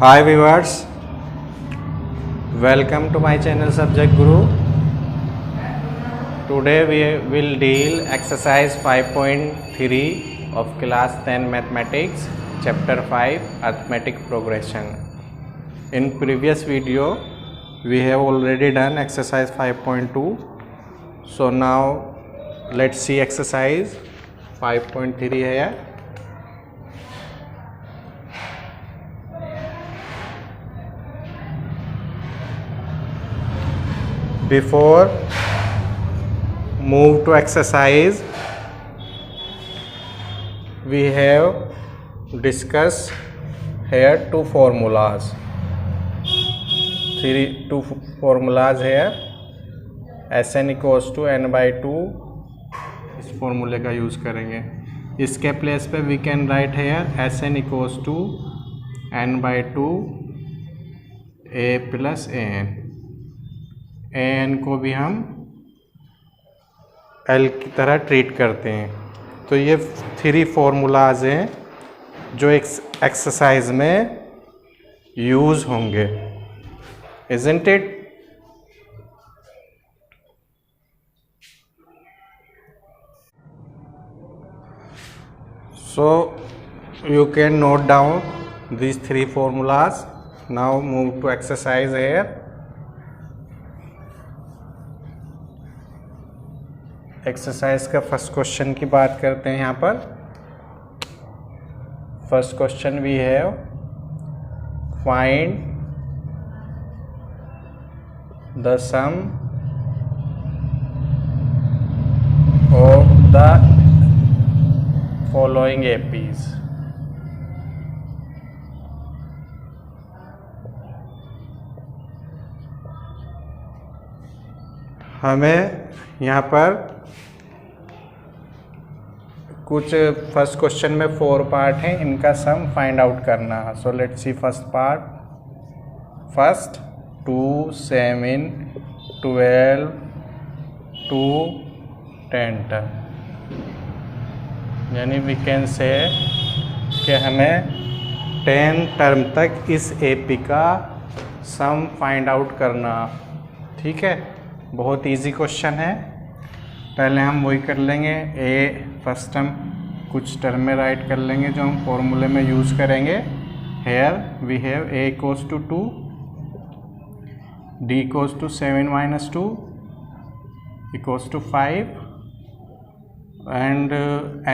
Hi viewers, welcome to my channel Subject Guru. Today we will deal exercise 5.3 of class 10 mathematics chapter 5 arithmetic progression. In previous video we have already done exercise 5.2. So now let's see exercise 5.3 here. Before move to exercise, we have discussed here two formulas here. Sn equals to n by 2, इस फॉर्मूले का use करेंगे. इसके place पे we can write here Sn equals to n by 2 a plus an को भी हम L की तरह ट्रीट करते हैं. तो ये 3 फॉर्मूलाज हैं जो एक्सरसाइज में यूज़ होंगे. Isn't it? So you can note down these 3 formulas. Now move to exercise here. Exercise का फर्स्ट क्वेश्चन की बात करते हैं. यहाँ पर first question we have find the sum of the following APs. हमें यहाँ पर कुछ फर्स्ट क्वेश्चन में 4 पार्ट हैं, इनका सम फाइंड आउट करना है. So let's see first part. First 2, 7, 12, 2, 10 term. यानी वी कैन से कि हमें 10 टर्म तक इस एपी का सम फाइंड आउट करना. ठीक है, बहुत इजी क्वेश्चन है. पहले हम वही कर लेंगे. ए फर्स्ट टर्म कुछ टर्म में राइट कर लेंगे जो हम फॉर्मूले में यूज़ करेंगे. Here we have a equals to 2, d equals to 7 - 2 equals to 5 and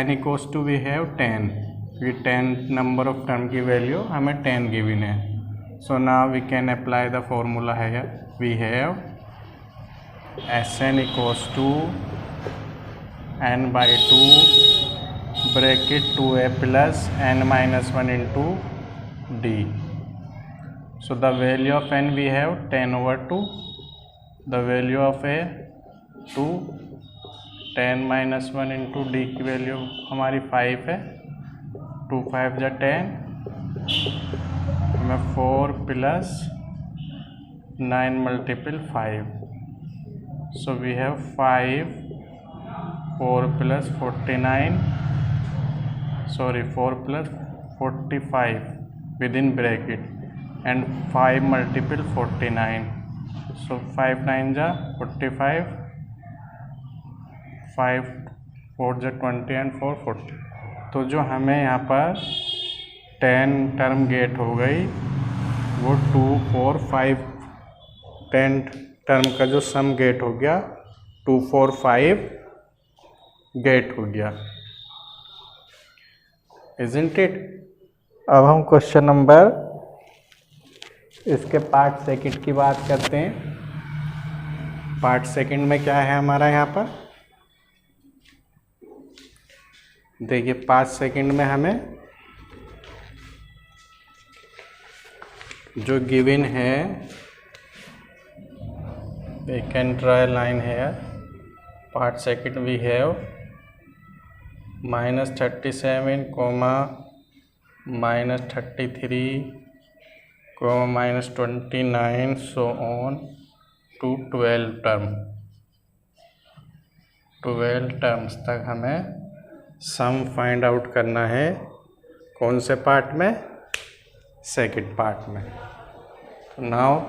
n equals to we have 10. ये 10 नंबर ऑफ टर्म की वैल्यू हमें 10 गिवन है. So now we can apply the formula है. We have Sn equals to n by 2 bracket 2a plus n minus 1 into d. So the value of n we have 10 over 2. The value of a 2. 10 minus 1 into d की value हमारी 5 है. 2 5 जा 10 हमें 4 plus 9 multiple 5. So we have 5, 4 plus 49, 4 plus 45 within bracket and 5 multiple 49. So 5 9 जा 45, 5 4 जा 20 and 4 40. तो जो हमें यहाँ पर 10 टर्म गेट हो गई वो 2 4 5 10 टर्म का जो सम गेट हो गया 2 4 5 गेट हो गया. Isn't it? अब हम क्वेश्चन नंबर इसके पार्ट सेकंड की बात करते हैं. पार्ट सेकंड में क्या है हमारा यहाँ पर देखिए. पार्ट सेकंड में हमें जो गिवन है we can draw a line here. Part second we have -37, -33, -29 so on to 12 term. 12 terms तक हमें सम फाइंड आउट करना है. कौन से पार्ट में? सेकंड पार्ट में। तो नाउ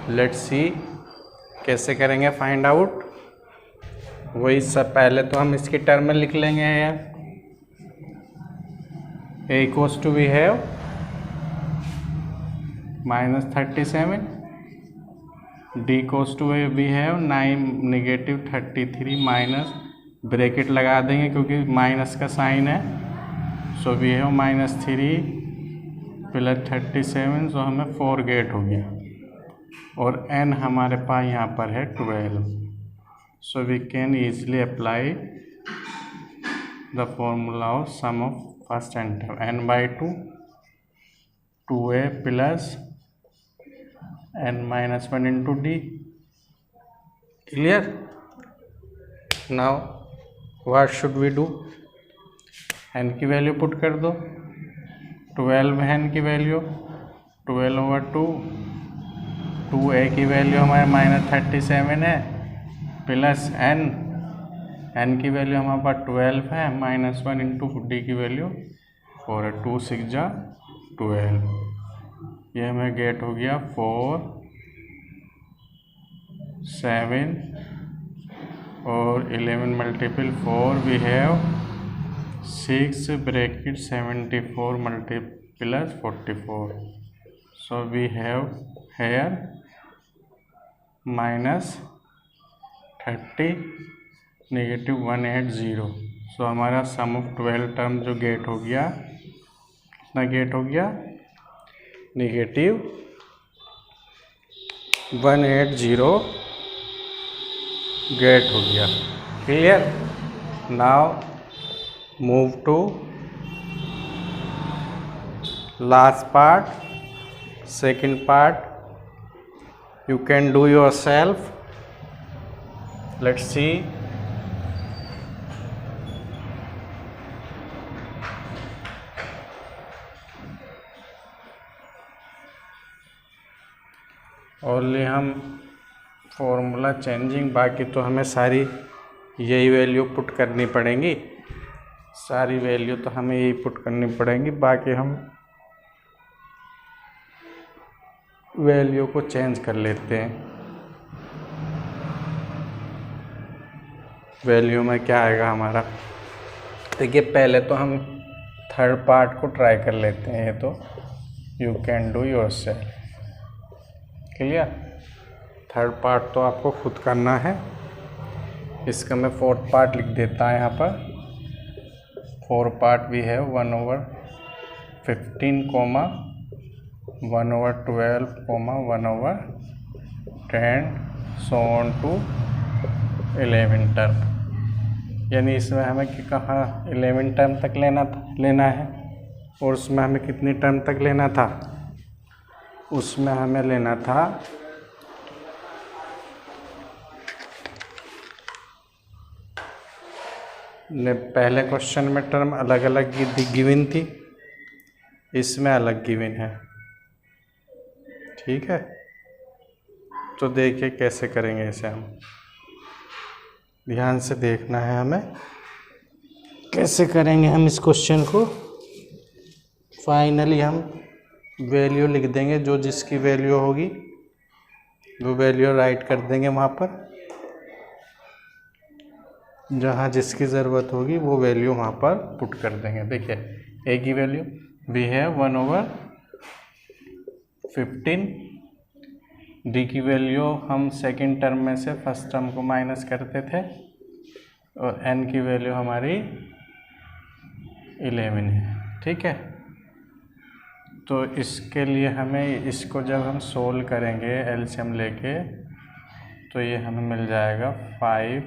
लेट्स सी कैसे करेंगे फाइंड आउट। वही सब पहले तो हम इसकी टर्म में लिख लेंगे यार। a equals to we have -37, d equals to we have -33 minus bracket लगा देंगे क्योंकि माइनस का साइन है। सो वी हैव -3 + 37, सो हमें 4 गेट हो गया और n हमारे पास यहाँ पर है 12। So we can easily apply the formula of sum of first and term n/2 2a + n-1 into d। Clear? Now what should we do? n की वैल्यू पुट कर दो। 12 है n की वैल्यू, 12/2, 2a की वैल्यू हमारे -37 है plus n की value हमारे पास 12 है, -1 इंटू d की वैल्यू 4 है, 2 6 जा 12। ये हमें गेट हो गया 4 7 और 11 multiple 4 we have 6 bracket 74 multiple 44। So we have here -30 -180। सो हमारा सम ऑफ 12 टर्म जो गेट हो गया, कितना गेट हो गया? -180 गेट हो गया। Clear? Now move to last part, second part. You can do yourself. Let's see. Only हम फॉर्मूला चेंजिंग, बाकी तो हमें सारी यही वैल्यू पुट करनी पड़ेंगी। सारी वैल्यू तो हमें यही पुट करनी पड़ेंगी, बाकी हम वैल्यू को चेंज कर लेते हैं। वैल्यू में क्या आएगा हमारा? देखिए पहले तो हम थर्ड पार्ट को ट्राई कर लेते हैं। ये तो you can do yourself. Clear? Third part तो आपको खुद करना है। इसका मैं फोर्थ पार्ट लिख देता है यहाँ पर। फोर्थ पार्ट भी है 1/15, 1/12, 1/10, so on to 11 टर्म। यानी इसमें हमें कि कहाँ 11 टर्म तक लेना है, और उसमें हमें कितनी टर्म तक लेना था? उसमें हमें लेना था पहले क्वेश्चन में टर्म अलग अलग गिवन थी, इसमें अलग गिवन है। ठीक है, तो देखिए कैसे करेंगे इसे। हम ध्यान से देखना है हमें कैसे करेंगे हम इस क्वेश्चन को। फाइनली हम वैल्यू लिख देंगे, जो जिसकी वैल्यू होगी वो वैल्यू राइट कर देंगे वहाँ पर। जहाँ जिसकी ज़रूरत होगी वो वैल्यू वहाँ पर पुट कर देंगे। देखिए ए की वैल्यू वी है 1/15, डी की वैल्यू हम सेकंड टर्म में से फर्स्ट टर्म को माइनस करते थे, और एन की वैल्यू हमारी 11 है। ठीक है, तो इसके लिए हमें इसको जब हम सोल्व करेंगे एलसीएम लेके, तो ये हमें मिल जाएगा 5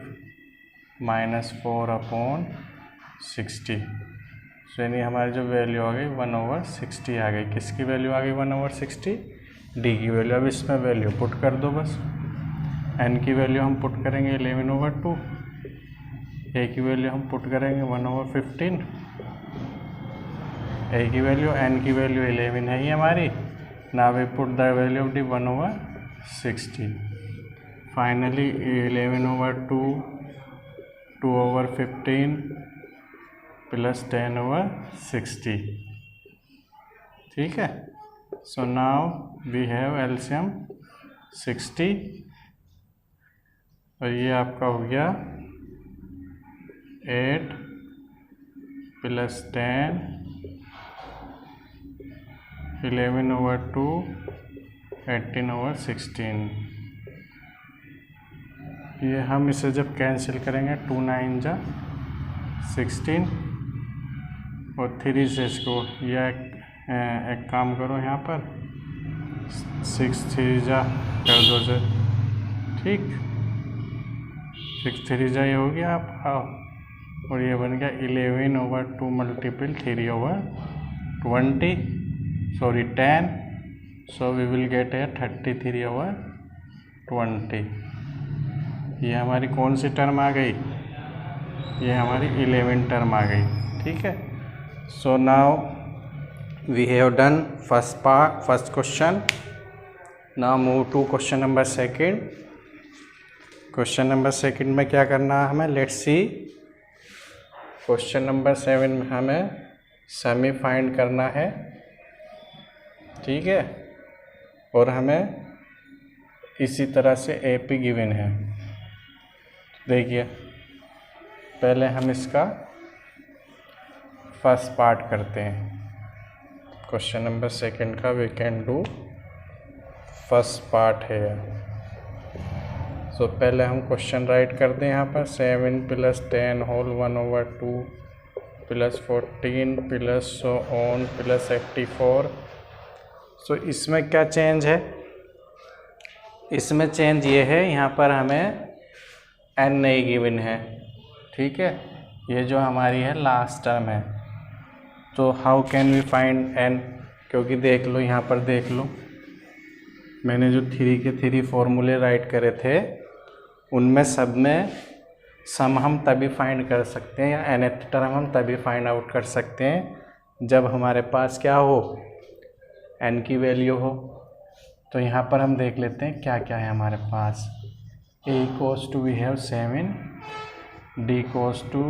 - 4/60। सो यानी हमारी जो वैल्यू आ गई 1/60 आ गई। किसकी वैल्यू आ गई 1/60? डी की वैल्यू। अब इसमें वैल्यू पुट कर दो बस। एन की वैल्यू हम पुट करेंगे 11/2, ए की वैल्यू हम पुट करेंगे 1/15, ए की वैल्यू, एन की वैल्यू 11 है ही हमारी। Now we put the value of d 1/60। Finally 11/2, 2/15 + 10/60। ठीक है, so now we have LCM 60 और ये आपका हो गया 8 + 10 11/2 18/16। ये हम इसे जब कैंसिल करेंगे 2 9 जा 16 और 3 से इसको यह एक काम करो यहाँ पर 6 3 जा कर दो से, ठीक 6 3 जा ये हो गया आपका और ये बन गया 11/2 multiple 3/20 sorry 10 so we will get a 33/20। ये हमारी कौन सी टर्म आ गई, ये हमारी 11 टर्म आ गई, ठीक है। So now we have done first question. Now move to question number second. Question number second में क्या करना है हमें, लेट्स सी। क्वेश्चन नंबर 7 में हमें सेमी फाइंड करना है, ठीक है, और हमें इसी तरह से ए पी गिवन है। देखिए पहले हम इसका फर्स्ट पार्ट करते हैं क्वेश्चन नंबर सेकंड का। We can do first part है। सो पहले हम क्वेश्चन राइट कर दें यहाँ पर 7 + 10 होल 1/2 + 14 + so on + 84। सो इसमें क्या चेंज है, इसमें चेंज ये है यहाँ पर हमें n नहीं गिवन है, ठीक है, ये जो हमारी है लास्ट टर्म है। तो how can we find n, क्योंकि देख लो यहाँ पर देख लो मैंने जो 3 के 3 फॉर्मूले राइट करे थे उनमें सब में सम हम तभी फाइंड कर सकते हैं या nth टर्म हम तभी फाइंड आउट कर सकते हैं जब हमारे पास क्या हो, n की वैल्यू हो। तो यहाँ पर हम देख लेते हैं क्या क्या है हमारे पास। a equals to we have 7, d equals to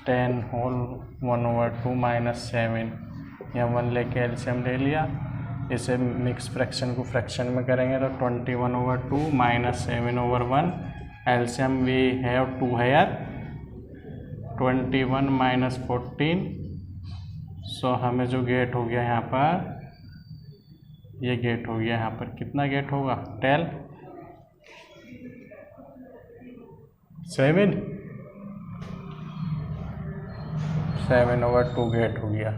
10 whole 1/2 - 7। यहाँ 1 लेके एलसीएम ले लिया, इसे मिक्स फ्रैक्शन को फ्रैक्शन में करेंगे तो 21/2 - 7/1। एलसीएम वी हैव 2 है यार, 21 - 14। सो हमें जो गेट हो गया यहाँ पर, ये गेट हो गया यहाँ पर, कितना गेट होगा 12 7/2 गेट हो गया,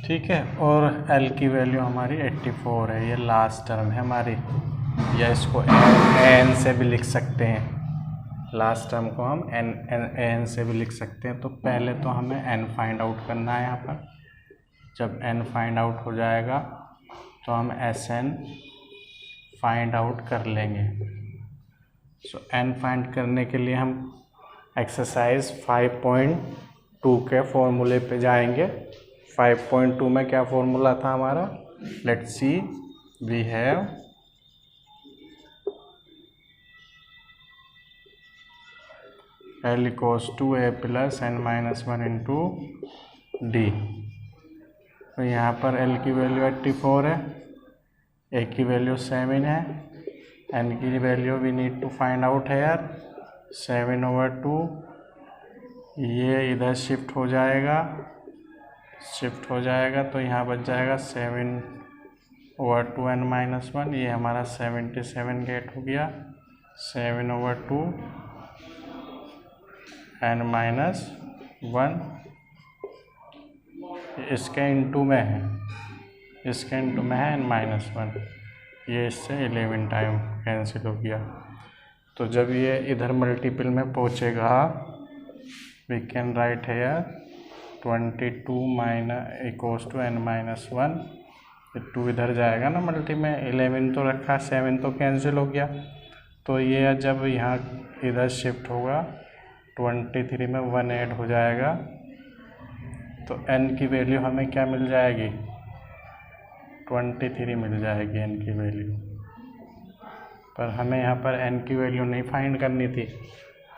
ठीक है। और L की वैल्यू हमारी 84 है, ये लास्ट टर्म है हमारी, या इसको n से भी लिख सकते हैं, लास्ट टर्म को हम n से भी लिख सकते हैं। तो पहले तो हमें n फाइंड आउट करना है यहाँ पर। जब n फाइंड आउट हो जाएगा तो हम Sn फाइंड आउट कर लेंगे। सो n फाइंड करने के लिए हम एक्सरसाइज 5.2 के फॉर्मूले पे जाएंगे। 5.2 में क्या फॉर्मूला था हमारा, let's see. We have L equals to a + n - 1 × d। तो यहाँ पर L की वैल्यू 84 है, a की वैल्यू 7 है, n की value we need to find out है यार 7/2। ये इधर शिफ्ट हो जाएगा तो यहाँ बच जाएगा 7/2 n - 1। ये हमारा 77 गेट हो गया, 7/2 n - 1। इसके इनटू में है, n - 1। ये इससे 11 टाइम कैंसिल हो गया। तो जब ये इधर मल्टीपल में पहुँचेगा वी कैन राइट है 22 = n - 1। 2 इधर जाएगा ना मल्टी में, 11 तो रखा, 7 तो कैंसिल हो गया। तो ये जब यहाँ इधर शिफ्ट होगा 23 में 1 ऐड हो जाएगा तो n की वैल्यू हमें क्या मिल जाएगी, 23 मिल जाएगी n की वैल्यू। पर हमें यहाँ पर n की वैल्यू नहीं फाइंड करनी थी,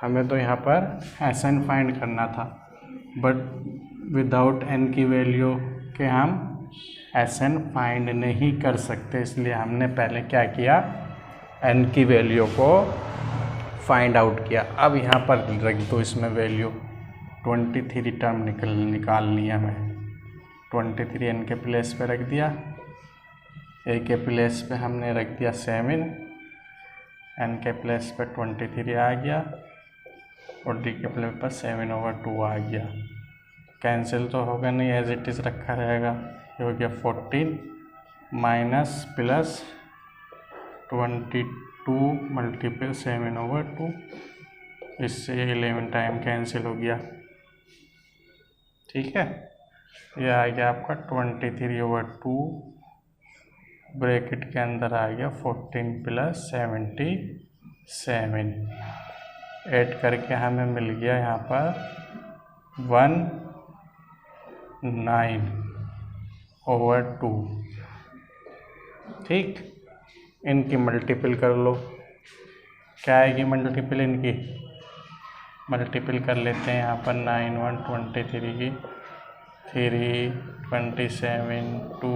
हमें तो यहाँ पर Sn फाइंड करना था। बट विदाउट n की वैल्यू के हम Sn फाइंड नहीं कर सकते, इसलिए हमने पहले क्या किया, n की वैल्यू को फाइंड आउट किया। अब यहाँ पर रख दो इसमें वैल्यू, 23 टर्म निकालनी है हमें। 23 n के प्लेस पे रख दिया, a के प्लेस पे हमने रख दिया 7, n के प्लेस पे 23 आ गया और d के प्लेस पर 7/2 आ गया। कैंसिल तो होगा नहीं, एज इट इज़ रखा रहेगा। ये हो गया 14 माइनस प्लस 22 मल्टीपल 7/2, इससे 11 टाइम कैंसिल हो गया। ठीक है, ये आ गया आपका 23/2, ब्रैकेट के अंदर आ गया 14 प्लस 77, ऐड करके हमें मिल गया यहाँ पर 19/2। ठीक, इनकी मल्टीपल कर लो, क्या आएगी मल्टीपल इनकी, मल्टीपल कर लेते हैं यहाँ पर 9 1 23 की, 3 27 2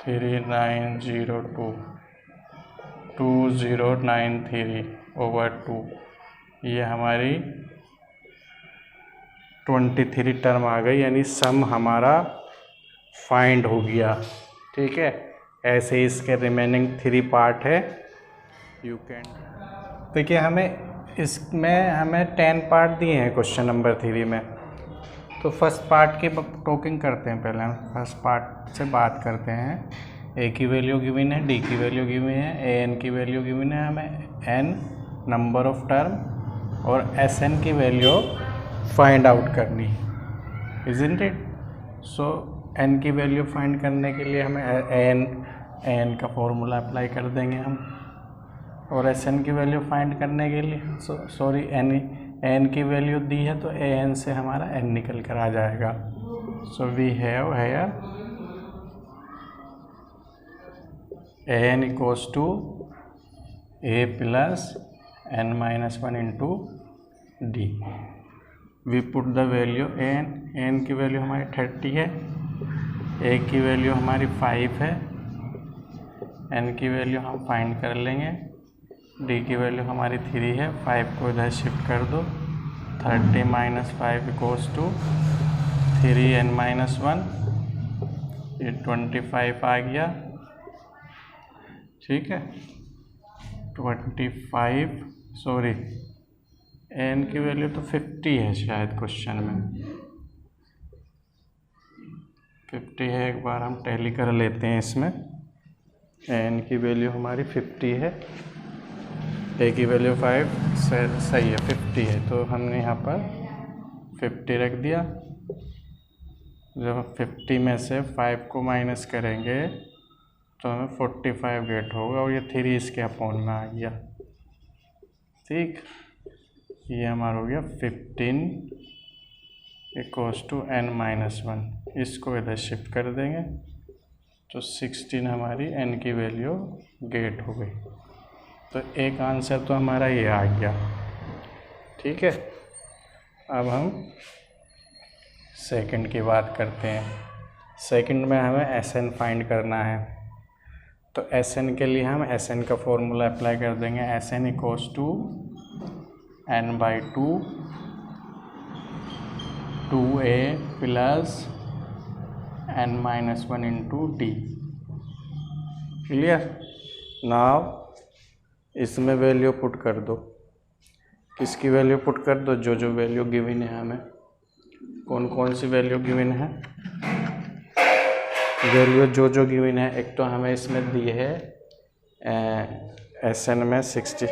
3902 2093/2। ये हमारी 23 टर्म आ गई, यानी सम हमारा फाइंड हो गया। ठीक है, ऐसे ही इसके रिमेनिंग 3 पार्ट है। यू कैन देखिए, हमें 10 पार्ट दिए हैं क्वेश्चन नंबर 3 में। तो फर्स्ट पार्ट की टॉकिंग करते हैं, पहले हम फर्स्ट पार्ट से बात करते हैं। ए की वैल्यू गिवन है, डी की वैल्यू गिवन है, ए एन की वैल्यू गिवन है, हमें एन नंबर ऑफ टर्म और एस एन की वैल्यू फाइंड आउट करनी है, इज़न्ट इट। सो एन की वैल्यू फाइंड करने के लिए हमें एन का फॉर्मूला अप्लाई कर देंगे हम, और एस एन की वैल्यू फाइंड करने के लिए एन की वैल्यू दी है तो ए एन से हमारा एन निकल कर आ जाएगा। So we have here a n equals to a plus n - 1 into d. We put the value n की वैल्यू हमारी 30 है, ए की वैल्यू हमारी 5 है, एन की वैल्यू हम फाइंड कर लेंगे, डी की वैल्यू हमारी 3 है। 5 को इधर शिफ्ट कर दो, 30 - 5 इक्वल्स टू 3n - 1, ये 25 आ गया। ठीक है, 25, सॉरी एन की वैल्यू तो 50 है शायद क्वेश्चन में, 50 है। एक बार हम टैली कर लेते हैं इसमें। एन की वैल्यू हमारी 50 है, ए की वैल्यू 5 सही है, 50 है, तो हमने यहाँ पर 50 रख दिया। जब 50 में से 5 को माइनस करेंगे तो हमें 45 गेट होगा, और ये 3 इसके अपोन में आ गया। ठीक, ये हमारा हो गया 15 इक्वल्स टू n - 1, इसको इधर शिफ्ट कर देंगे तो 16 हमारी n की वैल्यू गेट हो गई। तो एक आंसर तो हमारा ये आ गया। ठीक है, अब हम सेकंड की बात करते हैं। सेकंड में हमें एस एन फाइंड करना है, तो एस एन के लिए हम एस एन का फॉर्मूला अप्लाई कर देंगे। S n equals to n/2 2a plus n - 1 into d. Clear? Now इसमें वैल्यू पुट कर दो। किसकी वैल्यू पुट कर दो? जो वैल्यू गिवन है हमें। कौन कौन सी वैल्यू गिवन है? वैल्यू जो गिवन है, एक तो हमें इसमें दी है एस एन में 16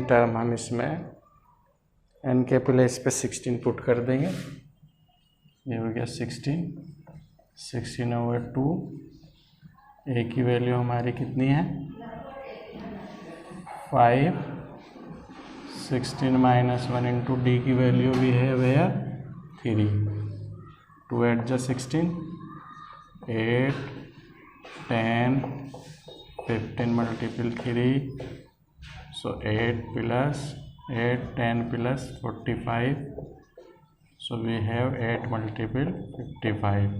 टर्म हम इसमें एन के प्लेस पे 16 पुट कर देंगे। ये हो गया 16/2। ए की वैल्यू हमारी कितनी है? 5। 16 - 1 इंटू डी की वैल्यू भी है भैया 3। 2 8 जा 16, 8 10 15 multiple 3 So 8 plus 8, 10 plus 45. So we have 8 multiple 55.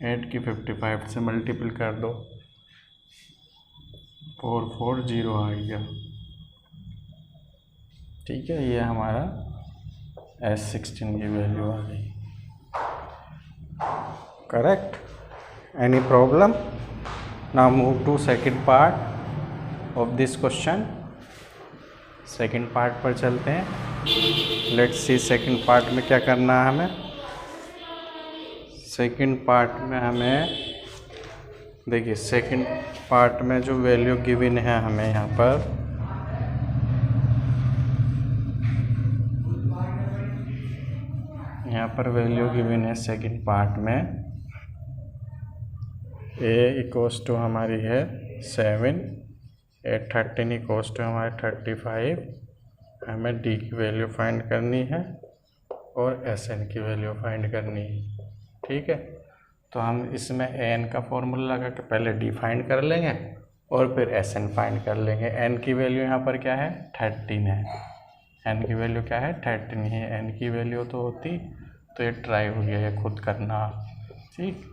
8 की 55 से मल्टीपल कर दो, 440 आ गया। ठीक है, ये हमारा S16 की वैल्यू आ गई। Correct? Any problem? Now move to second part of this question. Second part पर चलते हैं। लेट्स सी सेकंड पार्ट में क्या करना है हमें। सेकंड पार्ट में हमें देखिए, सेकंड पार्ट में जो वैल्यू गिवन है हमें यहाँ पर वैल्यू गिवन है सेकंड पार्ट में। a इक्वल्स टू हमारी है 7, 13 इक्वल्स टू हमारे 35। हमें d की वैल्यू फाइंड करनी है और Sn की वैल्यू फाइंड करनी है। ठीक है, तो हम इसमें n का फॉर्मूला लगा के पहले d फाइंड कर लेंगे और फिर Sn फाइंड कर लेंगे। n की वैल्यू यहाँ पर क्या है, 13 है। n की वैल्यू क्या है, 13 है। n की वैल्यू तो होती तो ये ट्राई हो गया, ये खुद करना। ठीक,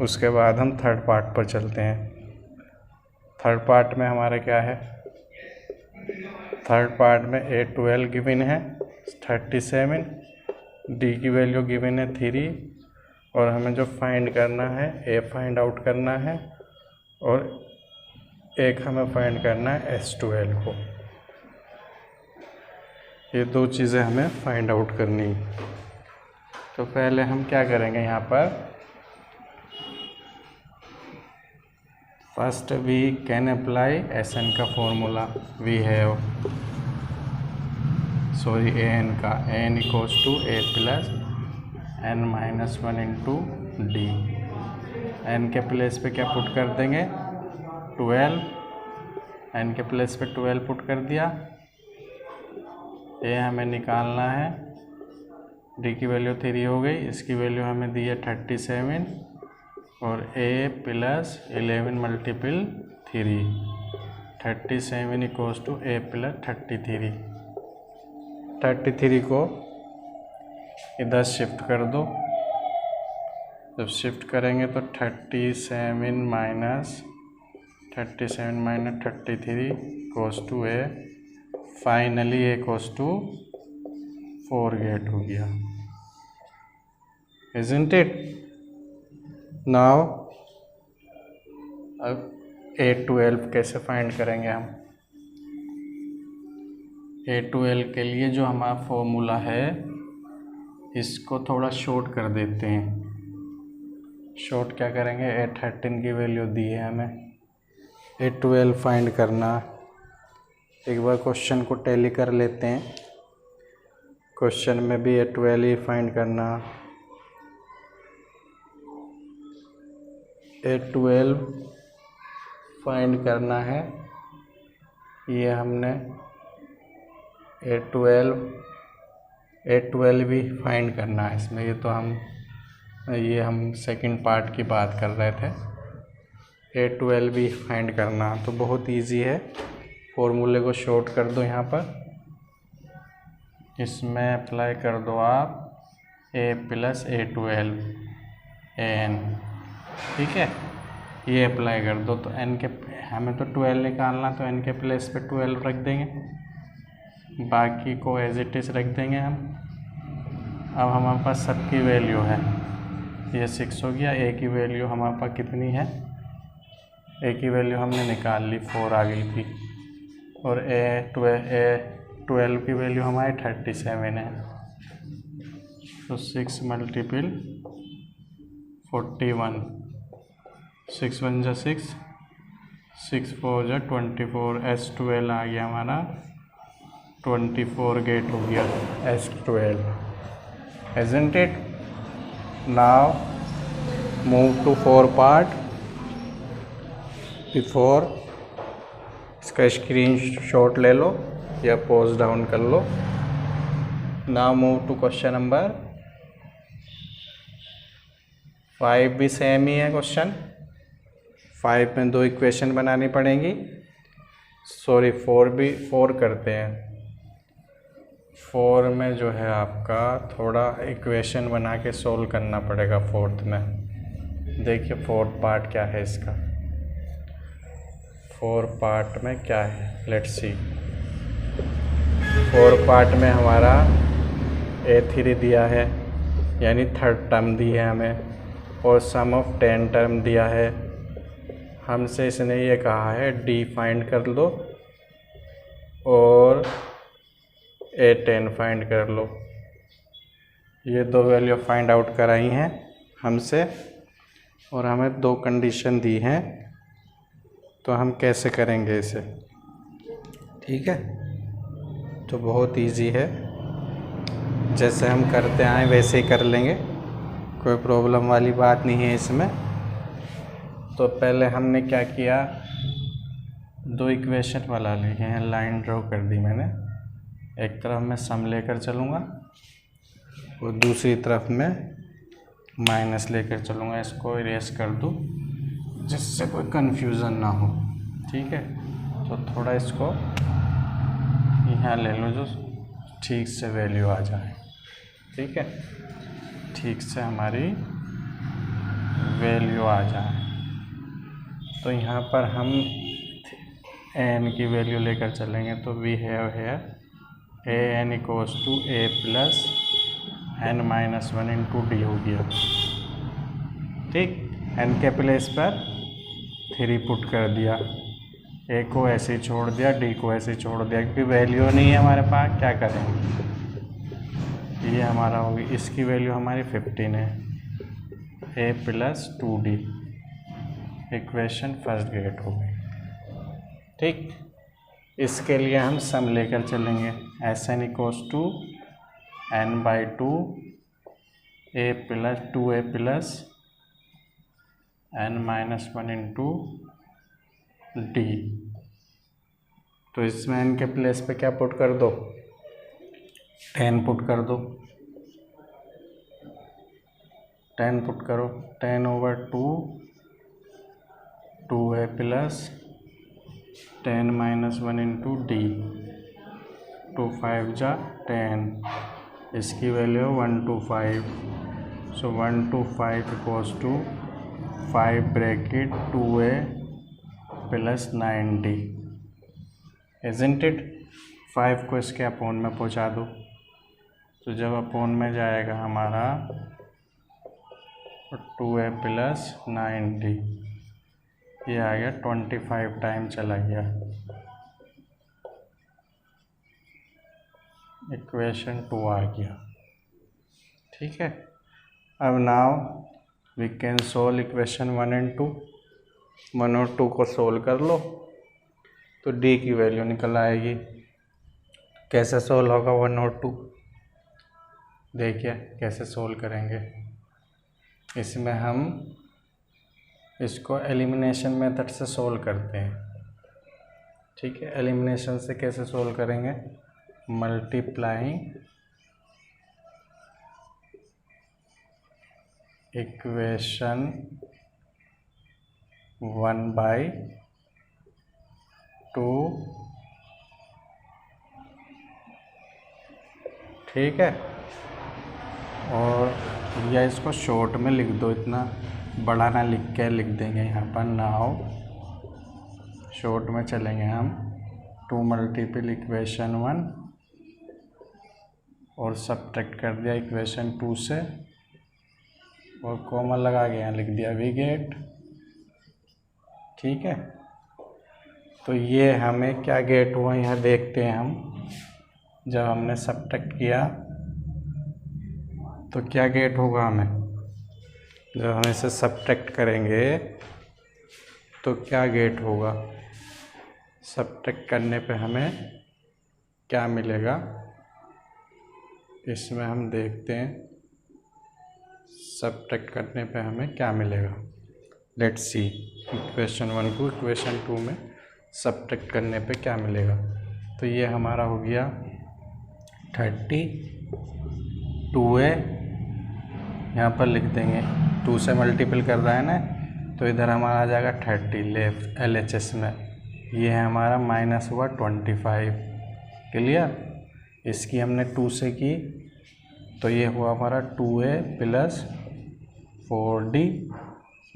उसके बाद हम थर्ड पार्ट पर चलते हैं। थर्ड पार्ट में हमारा क्या है, थर्ड पार्ट में A12 गिवन है 37, D की वैल्यू गिवन है 3 और हमें जो फाइंड करना है A फाइंड आउट करना है और एक हमें फाइंड करना है S12 को। ये दो चीज़ें हमें फाइंड आउट करनी है। तो पहले हम क्या करेंगे यहाँ पर, first we can apply Sn का फॉर्मूला। वी हैव An का n equals to a plus n minus 1 into d. n के प्लेस पे क्या पुट कर देंगे, 12। n के प्लेस पे 12 पुट कर दिया। a हमें निकालना है, d की वैल्यू 3 हो गई, इसकी वैल्यू हमें दी है 37 और a plus 11 multiple 3, 37 equals to a plus 33। 33 को इधर शिफ्ट कर दो। जब शिफ्ट करेंगे तो 37 minus 33 equals to a। Finally a equals to 4 get हो गया। Isn't it? नाउ अब A12 कैसे फाइंड करेंगे हम। A12 के लिए जो हमारा फॉर्मूला है इसको थोड़ा शॉर्ट कर देते हैं। शॉर्ट क्या करेंगे, A13 की वैल्यू दी है हमें, A12 फाइंड करना। एक बार क्वेश्चन को टैली कर लेते हैं। क्वेश्चन में भी A12 ही फाइंड करना। A12 फाइंड करना है, ये हमने A12 भी फाइंड करना है इसमें। ये हम सेकंड पार्ट की बात कर रहे थे। A12 भी फाइंड करना तो बहुत इजी है। फॉर्मूले को शॉर्ट कर दो यहाँ पर, इसमें अप्लाई कर दो आप a प्लस A12 an। ठीक है, ये अप्लाई कर दो तो n के, हमें तो 12 निकालना, तो n के प्लेस पे 12 रख देंगे, बाकी को एज इट इज़ रख देंगे हम। अब हमारे पास सबकी वैल्यू है, ये 6 हो गया। a की वैल्यू हमारे पास कितनी है, a की वैल्यू हमने निकाल ली, 4 आ गई थी। और A12 की वैल्यू हमारी 37 है। तो 6 मल्टीपल 41, 6 1 जा 6, 6 4 जा 24, S12 आ गया हमारा 24 गेट हो गया S12। Isn't it? Now move to 4 part। Before इसका स्क्रीनशॉट ले लो या पोज डाउन कर लो। Now move to question number 5। भी सेम ही है क्वेश्चन। 5 में 2 इक्वेशन बनानी पड़ेंगी। सॉरी 4 करते हैं। 4 में जो है आपका थोड़ा इक्वेशन बना के सोल्व करना पड़ेगा। 4th में देखिए 4th पार्ट क्या है इसका। 4 पार्ट में क्या है, लेट्स सी। 4 पार्ट में हमारा A3 दिया है, यानी 3rd टर्म दी है हमें, और सम ऑफ 10 टर्म दिया है। हमसे इसने ये कहा है D फाइंड कर लो और A10 फाइंड कर लो। ये 2 वैल्यू फाइंड आउट कराई हैं हमसे, और हमें 2 कंडीशन दी हैं। तो हम कैसे करेंगे इसे, ठीक है। तो बहुत इजी है, जैसे हम करते आए वैसे ही कर लेंगे, कोई प्रॉब्लम वाली बात नहीं है इसमें। तो पहले हमने क्या किया, 2 इक्वेशन वाला लिए हैं, लाइन ड्रॉ कर दी मैंने। एक तरफ मैं सम लेकर चलूँगा और दूसरी तरफ मैं माइनस लेकर चलूँगा। इसको इरेज कर दूँ जिससे कोई कन्फ्यूज़न ना हो, ठीक है। तो थोड़ा इसको यहाँ ले लो जो ठीक से वैल्यू आ जाए, ठीक है, ठीक से हमारी वैल्यू आ जाए। तो यहाँ पर हम n की वैल्यू लेकर चलेंगे। तो we have here an equals to a plus n-1 into d हो गया, ठीक। n के प्लेस पर 3 पुट कर दिया, a को ऐसे ही छोड़ दिया, d को ऐसे ही छोड़ दिया, क्योंकि वैल्यू नहीं है हमारे पास। क्या करेंगे, ये हमारा होगी, इसकी वैल्यू हमारी 15 है। a plus 2d equation first get हो गई, ठीक। इसके लिए हम सम लेकर चलेंगे। Sn equals to n/2 a plus 2a plus n-1 into d. तो इसमें n के प्लेस पे क्या पुट कर दो, 10 पुट कर दो, 10 पुट करो। 10/2 2a प्लस 10-1 इंटू डी, 2 5 जा 10, इसकी value 125। So 125 equals to 5 bracket 2a plus 90, isn't it. 5 को इसके अपोन में पहुंचा दो, तो जब अपोन में जाएगा हमारा 2a प्लस 90, ये आ गया 25 टाइम चला गया। इक्वेशन 2 आ गया, ठीक है। अब now we can solve equation 1 and 2। 1 और 2 को सोल्व कर लो तो d की वैल्यू निकल आएगी। कैसे सोल्व होगा 1 और 2, देखिए कैसे सोल्व करेंगे। इसमें हम इसको एलिमिनेशन मेथड से सोल्व करते हैं, ठीक है। एलिमिनेशन से कैसे सोल्व करेंगे, मल्टीप्लाइंग इक्वेशन 1/2, ठीक है। और या इसको शॉर्ट में लिख दो, इतना बड़ा ना लिख के लिख देंगे यहाँ पर। नाउ शॉर्ट में चलेंगे हम। 2 मल्टीपल इक्वेशन 1 और सब्ट्रैक्ट कर दिया इक्वेशन 2 से, और कॉमन लगा के यहाँ लिख दिया वी गेट, ठीक है। तो ये हमें क्या गेट हुआ यहाँ देखते हैं हम। जब हमने सब्ट्रैक्ट किया तो क्या गेट होगा हमें, जब हम इसे सब्ट्रैक्ट करेंगे तो क्या गेट होगा। सब्ट्रैक्ट करने पे हमें क्या मिलेगा, इसमें हम देखते हैं सब्ट्रैक्ट करने पे हमें क्या मिलेगा। लेट्स सी, इक्वेशन 1 को इक्वेशन 2 में सब्ट्रैक्ट करने पे क्या मिलेगा। तो ये हमारा हो गया 30, 2a यहाँ पर लिख देंगे, 2 से मल्टीपल कर रहा है ना, तो इधर हमारा आ जाएगा 30 लेफ्ट LHS में। ये है हमारा माइनस हुआ 25। क्लियर। इसकी हमने 2 से की तो ये हुआ हमारा 2a प्लस 4d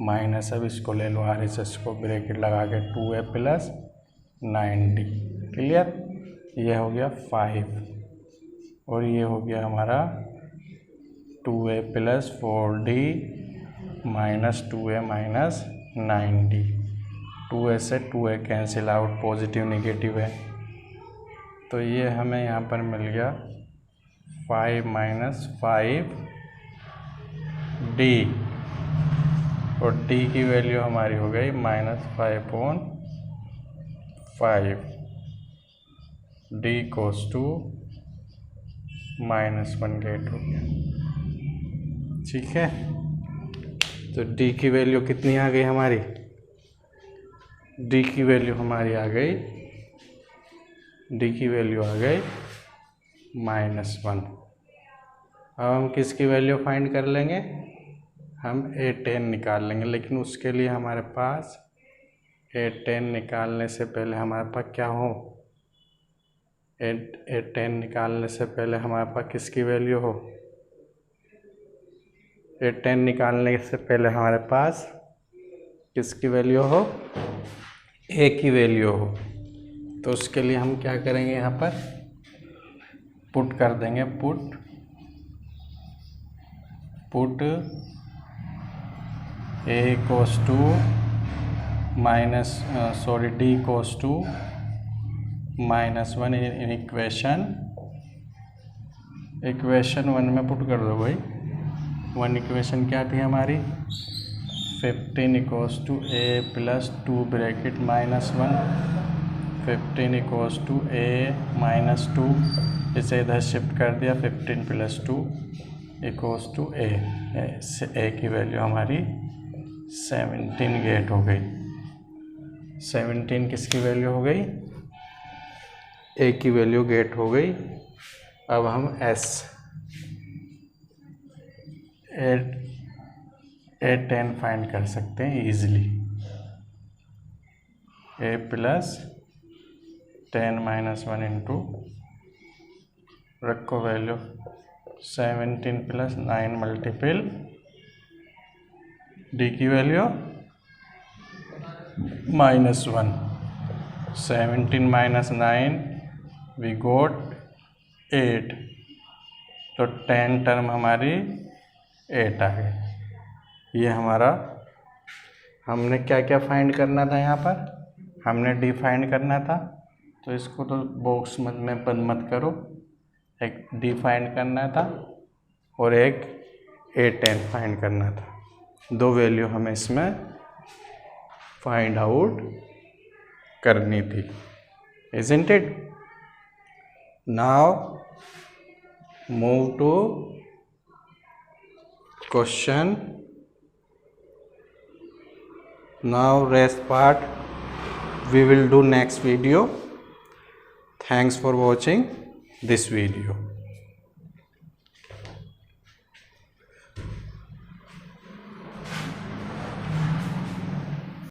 माइनस, अब इसको ले लो RHS को ब्रैकेट लगा के 2a प्लस 9d। क्लियर। ये हो गया 5 और ये हो गया हमारा 2a plus 4d minus 2a minus 9d। 2a से 2a cancel out, positive negative है, तो ये हमें यहाँ पर मिल गया 5 माइनस 5d और d की वैल्यू हमारी हो गई -5/5। d कोस टू -1 गेट हो गया। ठीक है, तो d की वैल्यू कितनी आ गई हमारी? d की वैल्यू हमारी आ गई, d की वैल्यू आ गई -1। अब हम किसकी वैल्यू फाइंड कर लेंगे? हम a10 निकाल लेंगे, लेकिन उसके लिए हमारे पास a10 निकालने से पहले हमारे पास क्या हो? a10 निकालने से पहले हमारे पास किसकी वैल्यू हो? a10 निकालने से पहले हमारे पास किसकी वैल्यू हो? a की वैल्यू हो। तो उसके लिए हम क्या करेंगे? यहाँ पर पुट कर देंगे, पुट a कोस टू d कोस टू -1 इन इक्वेशन 1 में पुट कर दो भाई। 1 इक्वेशन क्या थी हमारी? 15 equals to a plus 2 bracket -1, 15 equals to a minus 2, इसे इधर शिफ्ट कर दिया, 15 प्लस 2 इक्वल्स टू a की वैल्यू हमारी 17 गेट हो गई। 17 किसकी वैल्यू हो गई? a की वैल्यू गेट हो गई। अब हम a10 फाइंड कर सकते हैं easily. a plus 10 minus 1 into रखो वैल्यू 17 प्लस 9 मल्टीपल d की वैल्यू -1। 17 माइनस 9 वी गोट 8, तो 10 टर्म हमारी 8 आ गई। ये हमारा, हमने क्या क्या फाइंड करना था? यहाँ पर हमने d फाइंड करना था, तो इसको तो बॉक्स में बंद मत करो। एक d फाइंड करना था और एक a10 फाइंड करना था। 2 वैल्यू हमें इसमें फाइंड आउट करनी थी, isn't it? Now move to question. Now rest part we will do next video. Thanks for watching this video.